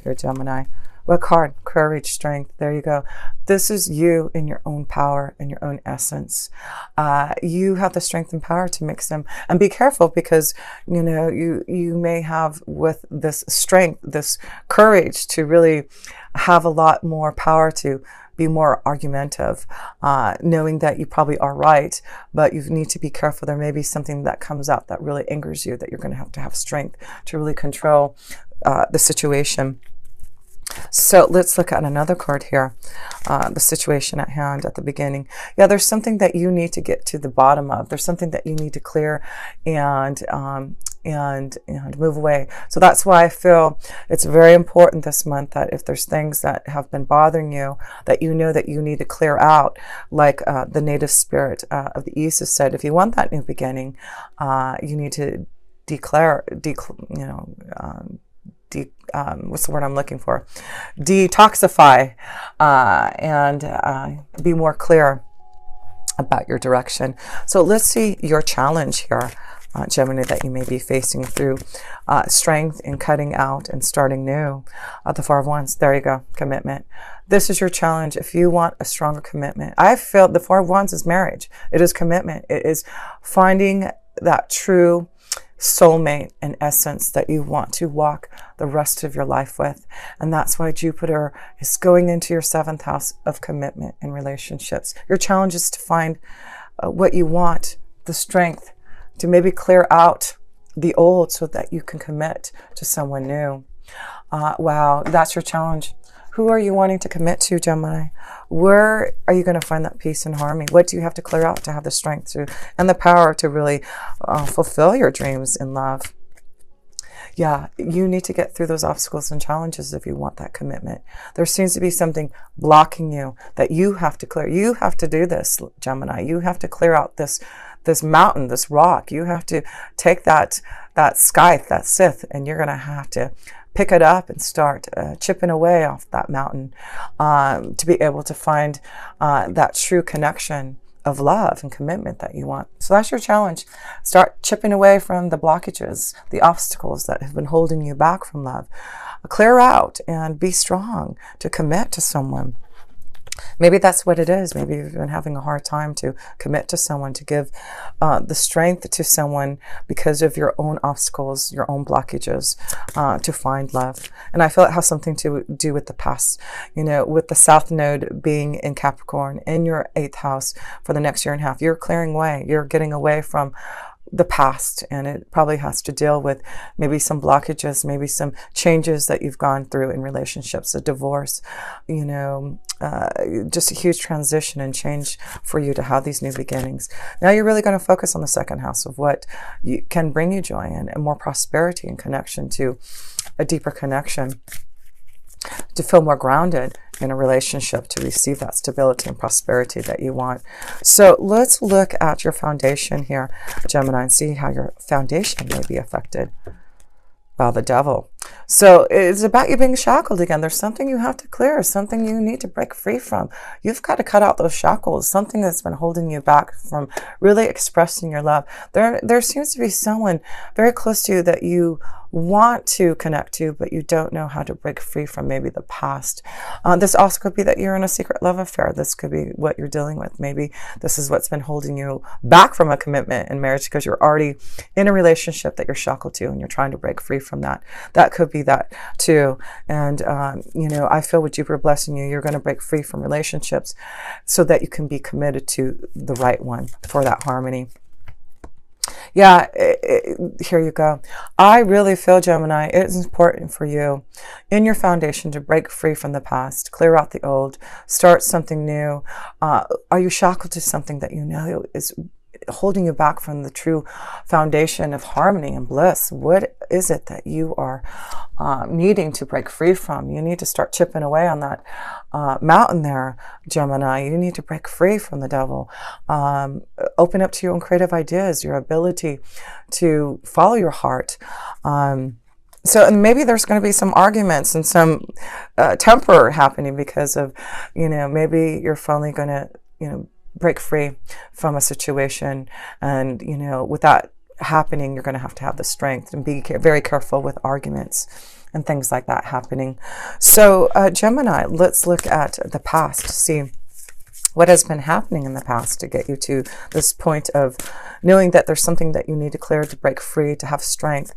here, Gemini? What card? Courage, strength. There you go. This is you in your own power, in your own essence. You have the strength and power to mix them. And be careful, because, you may have, with this strength, this courage to really have a lot more power to be more argumentative, knowing that you probably are right, but you need to be careful. There may be something that comes out that really angers you, that you're going to have strength to really control the situation. So let's look at another card here. The situation at hand at the beginning. Yeah, there's something that you need to get to the bottom of. There's something that you need to clear and move away. So that's why I feel it's very important this month that if there's things that have been bothering you, that you know that you need to clear out, like the native spirit of the East has said, if you want that new beginning, you need to what's the word I'm looking for? Detoxify and be more clear about your direction. So let's see your challenge here, Gemini, that you may be facing through strength in cutting out and starting new. The Four of Wands. There you go. Commitment. This is your challenge. If you want a stronger commitment, I feel the Four of Wands is marriage. It is commitment. It is finding that true soulmate and essence that you want to walk the rest of your life with. And that's why Jupiter is going into your 7th house of commitment and relationships. Your challenge is to find what you want, the strength to maybe clear out the old so that you can commit to someone new. Wow, that's your challenge. Who are you wanting to commit to, Gemini? Where are you going to find that peace and harmony? What do you have to clear out to have the strength to and the power to really fulfill your dreams in love? Yeah, you need to get through those obstacles and challenges if you want that commitment. There seems to be something blocking you that you have to clear. You have to do this, Gemini. You have to clear out this mountain, this rock. You have to take that scythe, that scythe, and you're going to have to pick it up and start chipping away off that mountain to be able to find that true connection of love and commitment that you want. So that's your challenge. Start chipping away from the blockages, the obstacles that have been holding you back from love. Clear out and be strong to commit to someone. Maybe that's what it is. Maybe you've been having a hard time to commit to someone, to give the strength to someone because of your own obstacles, your own blockages, to find love. And I feel it has something to do with the past. With the South Node being in Capricorn in your 8th house for the next year and a half, you're clearing away. You're getting away from the past, and it probably has to deal with maybe some blockages, maybe some changes that you've gone through in relationships, a divorce, just a huge transition and change for you to have these new beginnings. Now you're really going to focus on the 2nd house of what can bring you joy and more prosperity and connection to a deeper connection, to feel more grounded in a relationship, to receive that stability and prosperity that you want. So let's look at your foundation here, Gemini, and see how your foundation may be affected. Wow, the Devil. So it's about you being shackled again. There's something you have to clear, something you need to break free from. You've got to cut out those shackles, something that's been holding you back from really expressing your love. There seems to be someone very close to you that you want to connect to, but you don't know how to break free from maybe the past. This also could be that you're in a secret love affair. This could be what you're dealing with. Maybe this is what's been holding you back from a commitment in marriage, because you're already in a relationship that you're shackled to and you're trying to break free from that. That could be that too. And, I feel with Jupiter blessing you, you're going to break free from relationships so that you can be committed to the right one for that harmony. Yeah, here you go. I really feel, Gemini, it's important for you in your foundation to break free from the past, clear out the old, start something new. Are you shackled to something that you know is holding you back from the true foundation of harmony and bliss? What is it that you are needing to break free from? You need to start chipping away on that mountain there, Gemini. You need to break free from the Devil. Open up to your own creative ideas, your ability to follow your heart. So maybe there's going to be some arguments and some temper happening because of, maybe you're finally going to, break free from a situation. And, with that happening, you're going to have the strength and be very careful with arguments and things like that happening. So Gemini, let's look at the past to see what has been happening in the past to get you to this point of knowing that there's something that you need to clear, to break free, to have strength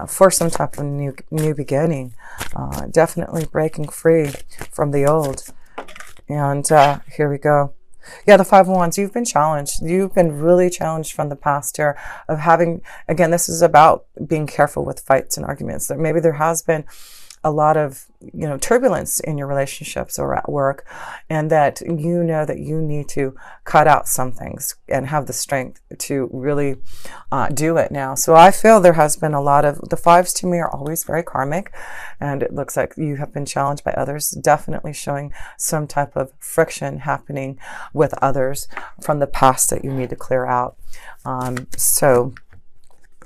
for some type of new beginning. Definitely breaking free from the old. And here we go. Yeah, the Five of Wands, you've been challenged. You've been really challenged from the past here of having, again, this is about being careful with fights and arguments. That maybe there has been a lot of, turbulence in your relationships or at work, and that you know that you need to cut out some things and have the strength to really do it now. So I feel there has been a lot of, the fives to me are always very karmic, and it looks like you have been challenged by others, definitely showing some type of friction happening with others from the past that you need to clear out.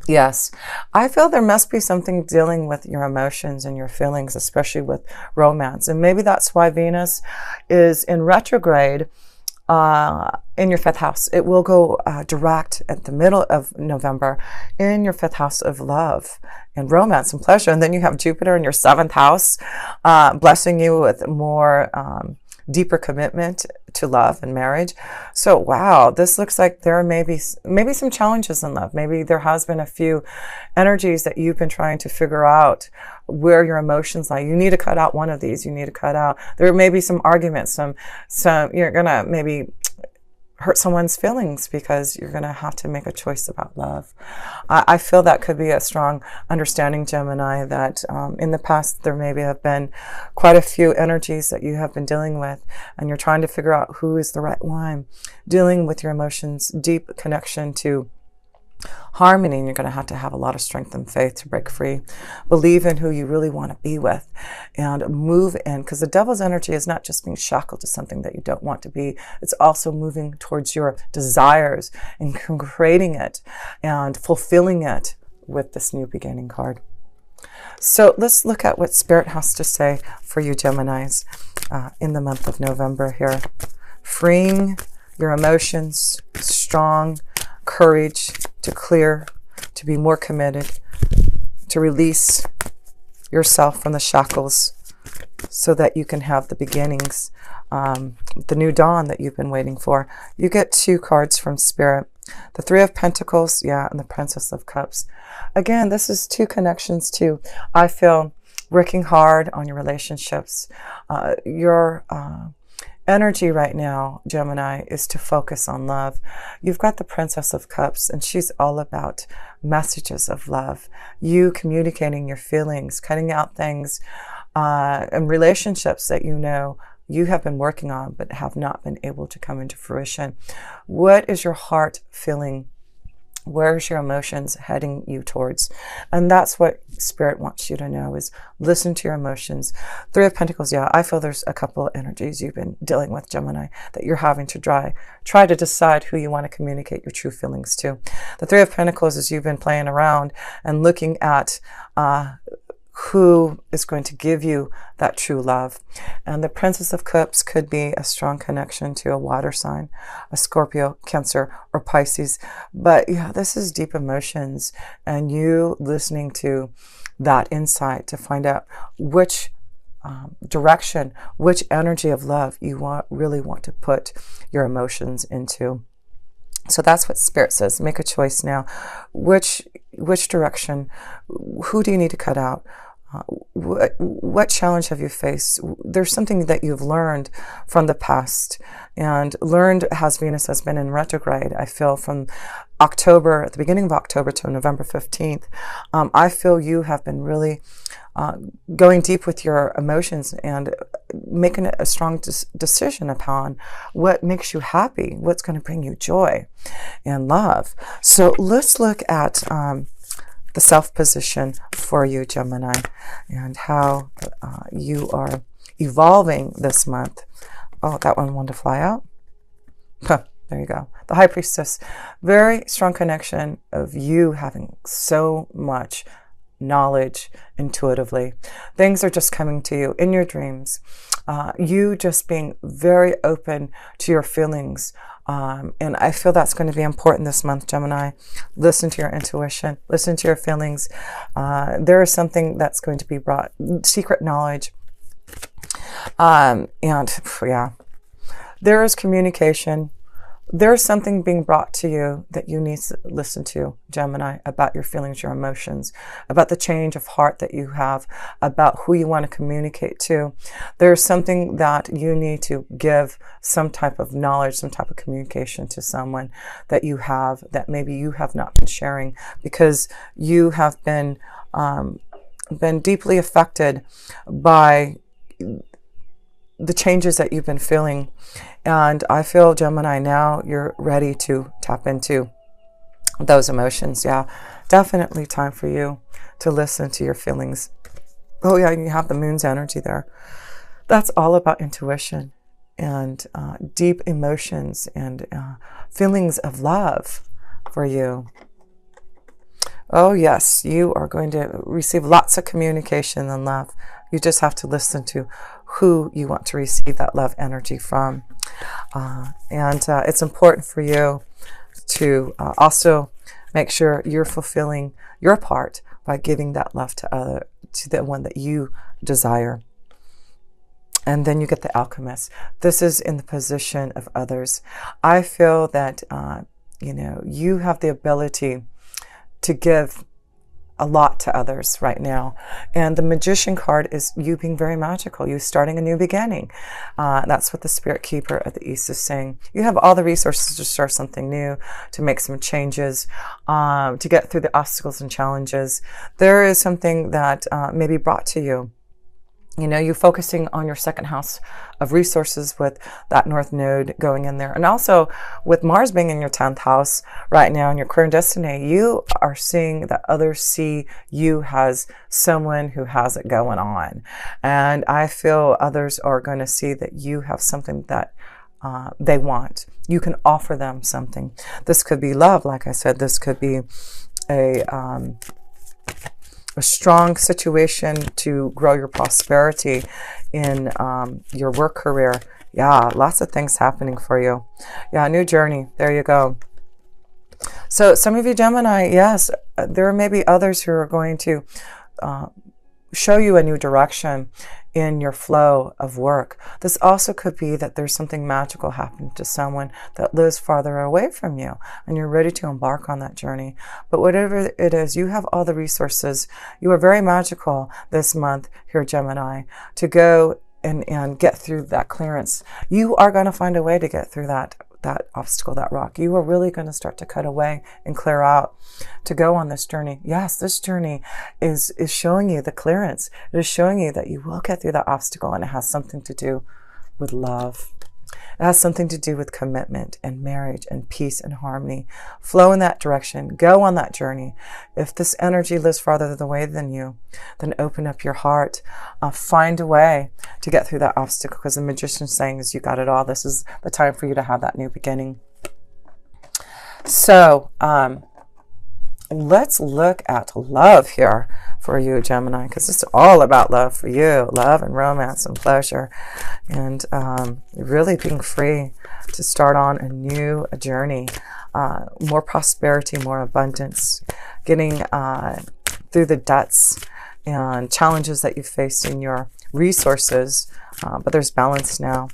Yes, I feel there must be something dealing with your emotions and your feelings, especially with romance. And maybe that's why Venus is in retrograde in your 5th house. It will go direct at the middle of November in your 5th house of love and romance and pleasure. And then you have Jupiter in your 7th house, blessing you with more deeper commitment to love and marriage. So wow, this looks like there may be maybe some challenges in love. Maybe there has been a few energies that you've been trying to figure out where your emotions lie. You need to cut out one of these. You need to cut out, there may be some arguments, some you're gonna maybe hurt someone's feelings because you're going to have to make a choice about love. I feel that could be a strong understanding, Gemini, that in the past there maybe have been quite a few energies that you have been dealing with, and you're trying to figure out who is the right one. Dealing with your emotions, deep connection to harmony, and you're going to have a lot of strength and faith to break free. Believe in who you really want to be with and move in, because the devil's energy is not just being shackled to something that you don't want to be. It's also moving towards your desires and creating it and fulfilling it with this new beginning card. So let's look at what Spirit has to say for you Geminis in the month of November here. Freeing your emotions, strong courage to clear, to be more committed, to release yourself from the shackles so that you can have the beginnings, the new dawn that you've been waiting for. You get 2 cards from Spirit. The 3 of Pentacles, and the Princess of Cups. Again, this is 2 connections to, I feel, working hard on your relationships. Your energy right now, Gemini, is to focus on love. You've got the Princess of Cups, and she's all about messages of love. You communicating your feelings, cutting out things and relationships that you have been working on but have not been able to come into fruition. What is your heart feeling? Where's your emotions heading you towards? And that's what Spirit wants you to know, is listen to your emotions. 3 of Pentacles, I feel there's a couple of energies you've been dealing with, Gemini, that you're having to try to decide who you want to communicate your true feelings to. The 3 of Pentacles is you've been playing around and looking at who is going to give you that true love. And the Princess of Cups could be a strong connection to a water sign, a Scorpio, Cancer, or Pisces. But this is deep emotions, and you listening to that insight to find out which direction, which energy of love you really want to put your emotions into. So that's what Spirit says. Make a choice now. Which direction? Who do you need to cut out? What challenge have you faced? There's something that you've learned from the past, and learned as Venus has been in retrograde. I feel from October, at the beginning of October to November 15th, I feel you have been really going deep with your emotions and making a strong decision upon what makes you happy, what's going to bring you joy and love. So let's look at the self position for you, Gemini, and how you are evolving this month. Oh, that one wanted to fly out. Huh, there you go. The High Priestess. Very strong connection of you having so much knowledge intuitively. Things are just coming to you in your dreams. You just being very open to your feelings, And I feel that's going to be important this month, Gemini. Listen to your intuition. Listen to your feelings. There is something that's going to be brought, secret knowledge. And yeah, there is communication. There's something being brought to you that you need to listen to, Gemini, about your feelings, your emotions, about the change of heart that you have, about who you want to communicate to. There's something that you need to give some type of knowledge, some type of communication to someone that you have, that maybe you have not been sharing, because you have been deeply affected by the changes that you've been feeling. And I feel, Gemini, now you're ready to tap into those emotions. Yeah, definitely time for you to listen to your feelings. Oh yeah, you have the moon's energy there. That's all about intuition and deep emotions and feelings of love for you. Oh yes, you are going to receive lots of communication and love. You just have to listen to who you want to receive that love energy from. And it's important for you to also make sure you're fulfilling your part by giving that love to the one that you desire. And then you get the alchemist. This is in the position of others. I feel that you have the ability to give a lot to others right now. And the magician card is you being very magical, you starting a new beginning. That's what the spirit keeper of the East is saying. You have all the resources to start something new, to make some changes, to get through the obstacles and challenges. There is something that may be brought to you. You're focusing on your second house of resources with that North Node going in there. And also with Mars being in your 10th house right now in your career and destiny, you are seeing that others see you as someone who has it going on. And I feel others are going to see that you have something that they want. You can offer them something. This could be love, like I said. This could be a strong situation to grow your prosperity in your work career. Yeah, lots of things happening for you. Yeah, new journey. There you go. So some of you Gemini, yes, there may be others who are going to show you a new direction in your flow of work. This also could be that there's something magical happening to someone that lives farther away from you, and you're ready to embark on that journey. But whatever it is, you have all the resources. You are very magical this month here, Gemini, to go and get through that clearance. You are going to find a way to get through that obstacle, that rock. You are really going to start to cut away and clear out to go on this journey. Yes, this journey is showing you the clearance. It is showing you that you will get through that obstacle, and it has something to do with love. It has something to do with commitment and marriage and peace and harmony. Flow in that direction. Go on that journey. If this energy lives farther away than you, then open up your heart. Find a way to get through that obstacle, because the magician's saying is you got it all. This is the time for you to have that new beginning. So let's look at love here for you, Gemini, because it's all about love for you. Love and romance and pleasure, and really being free to start on a new journey. More prosperity, more abundance, getting through the debts and challenges that you faced in your resources, but there's balance now.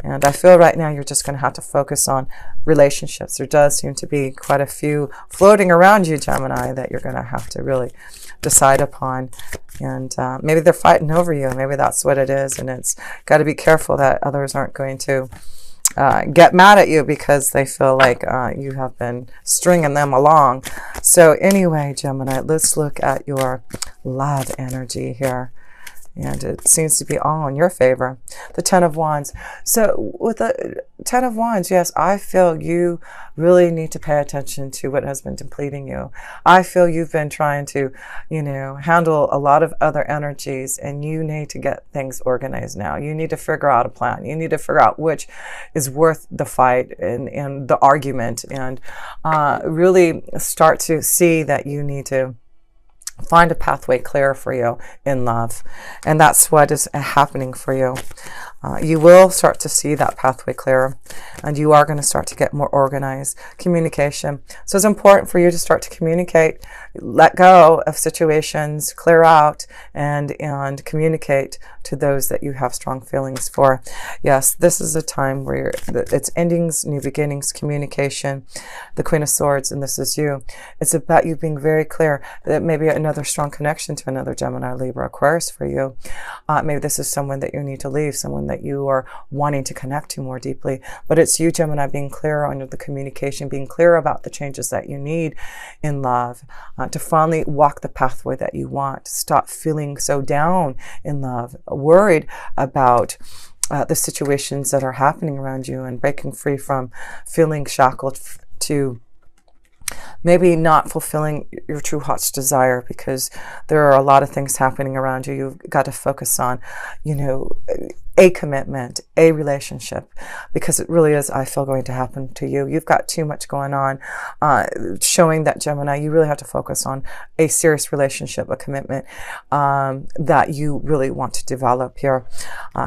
And I feel right now you're just going to have to focus on relationships. There does seem to be quite a few floating around you, Gemini, that you're going to have to really decide upon. And maybe they're fighting over you. Maybe that's what it is. And it's got to be careful that others aren't going to get mad at you because they feel like you have been stringing them along. So anyway, Gemini, let's look at your love energy here. And it seems to be all in your favor. The Ten of Wands. So with the Ten of Wands, yes, I feel you really need to pay attention to what has been depleting you. I feel you've been trying to, handle a lot of other energies, and you need to get things organized now. You need to figure out a plan. You need to figure out which is worth the fight and the argument, and really start to see that you need to Find a pathway clear for you in love. And that's what is happening for you. You will start to see that pathway clearer, and you are going to start to get more organized. Communication. So it's important for you to start to communicate, let go of situations, clear out, and communicate to those that you have strong feelings for. Yes, this is a time where it's endings, new beginnings, communication, the Queen of Swords, and this is you. It's about you being very clear that maybe another strong connection to another Gemini, Libra, Aquarius for you. Maybe this is someone that you need to leave, someone that you are wanting to connect to more deeply. But it's you, Gemini, being clear on the communication, being clear about the changes that you need in love, to finally walk the pathway that you want. Stop feeling so down in love, worried about the situations that are happening around you, and breaking free from feeling shackled to maybe not fulfilling your true heart's desire, because there are a lot of things happening around you. You've got to focus on, a commitment, a relationship, because it really is, I feel, going to happen to you. You've got too much going on, showing that, Gemini, you really have to focus on a serious relationship, a commitment that you really want to develop here.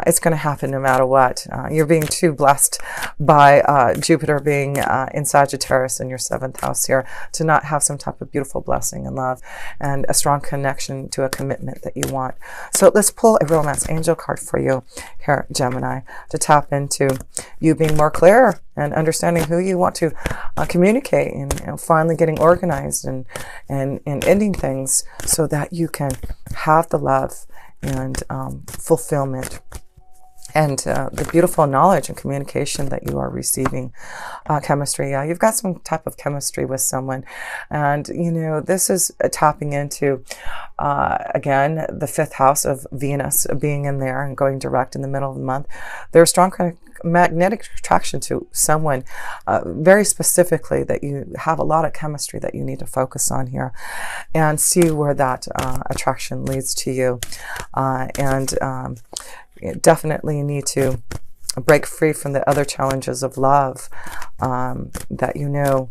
It's going to happen no matter what. You're being too blessed by Jupiter being in Sagittarius in your 7th house here to not have some type of beautiful blessing and love and a strong connection to a commitment that you want. So let's pull a romance angel card for you here, Gemini, to tap into you being more clear and understanding who you want to communicate, and finally getting organized and ending things so that you can have the love and fulfillment and the beautiful knowledge and communication that you are receiving. Chemistry, yeah, you've got some type of chemistry with someone, and this is tapping into again the 5th house of Venus being in there and going direct in the middle of the month. There's strong kind of magnetic attraction to someone very specifically, that you have a lot of chemistry that you need to focus on here and see where that attraction leads to you. You definitely need to break free from the other challenges of love that you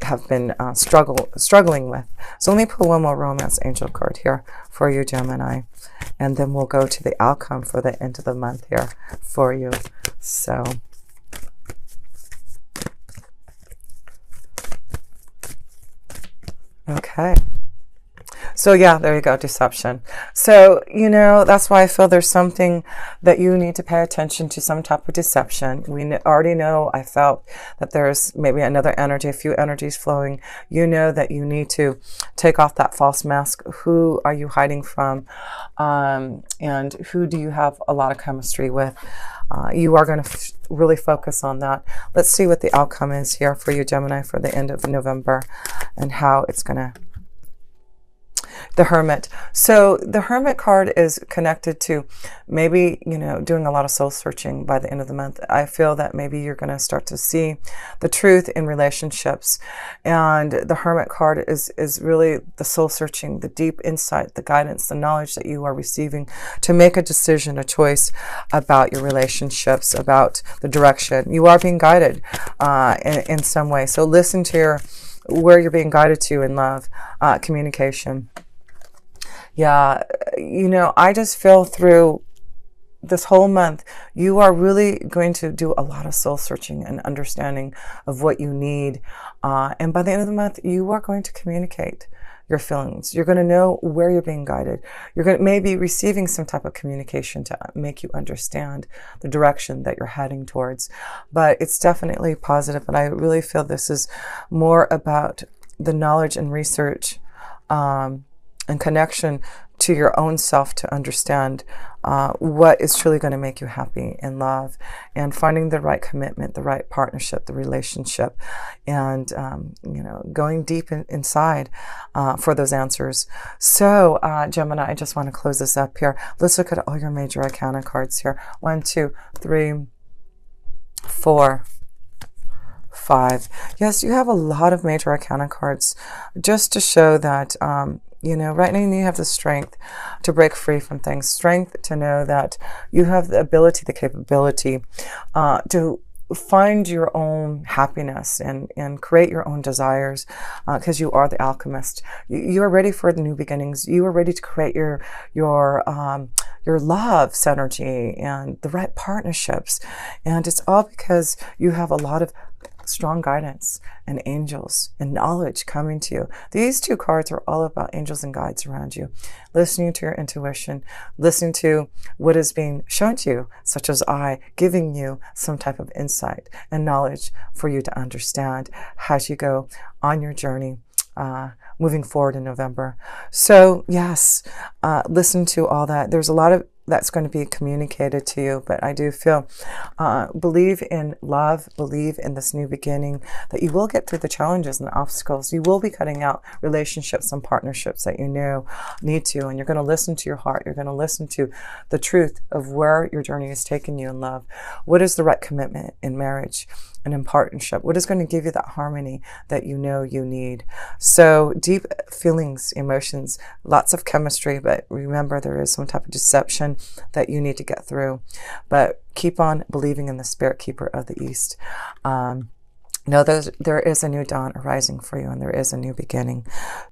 have been struggling with. So let me pull one more romance angel card here for you, Gemini, and then we'll go to the outcome for the end of the month here for you. So okay. So yeah, there you go, deception. So, that's why I feel there's something that you need to pay attention to, some type of deception. We already know, I felt that there's maybe another energy, a few energies flowing. That you need to take off that false mask. Who are you hiding from? And who do you have a lot of chemistry with? You are going to really focus on that. Let's see what the outcome is here for you, Gemini, for the end of November, and how it's going to. The Hermit. So the Hermit card is connected to maybe, doing a lot of soul searching by the end of the month. I feel that maybe you're going to start to see the truth in relationships. And the Hermit card is really the soul searching, the deep insight, the guidance, the knowledge that you are receiving to make a decision, a choice about your relationships, about the direction. You are being guided in some way. So listen to where you're being guided to in love, communication. Yeah, I just feel through this whole month, you are really going to do a lot of soul searching and understanding of what you need. And by the end of the month, you are going to communicate your feelings. You're going to know where you're being guided. You're going to maybe receiving some type of communication to make you understand the direction that you're heading towards. But it's definitely positive. And I really feel this is more about the knowledge and research and connection to your own self to understand what is truly going to make you happy in love, and finding the right commitment, the right partnership, the relationship, and going deep inside for those answers. So Gemini, I just want to close this up here. Let's look at all your major arcana cards here. 1, 2, 3, 4, 5. Yes, you have a lot of major arcana cards, just to show that right now you have the strength to break free from things, strength to know that you have the ability, the capability to find your own happiness and create your own desires, because you are the alchemist. You are ready for the new beginnings. You are ready to create your love synergy and the right partnerships. And it's all because you have a lot of strong guidance and angels and knowledge coming to you. These two cards are all about angels and guides around you, listening to your intuition, listening to what is being shown to you, such as I, giving you some type of insight and knowledge for you to understand as you go on your journey, moving forward in November. So yes, listen to all that. There's a lot of that's going to be communicated to you, but I do feel, believe in love, believe in this new beginning, that you will get through the challenges and the obstacles. You will be cutting out relationships and partnerships that you know need to, and you're going to listen to your heart. You're going to listen to the truth of where your journey is taking you in love. What is the right commitment in marriage and in partnership? What is going to give you that harmony that you know you need? So deep feelings, emotions, lots of chemistry, but remember there is some type of deception that you need to get through. But keep on believing in the Spirit Keeper of the East. Know there is a new dawn arising for you, and there is a new beginning.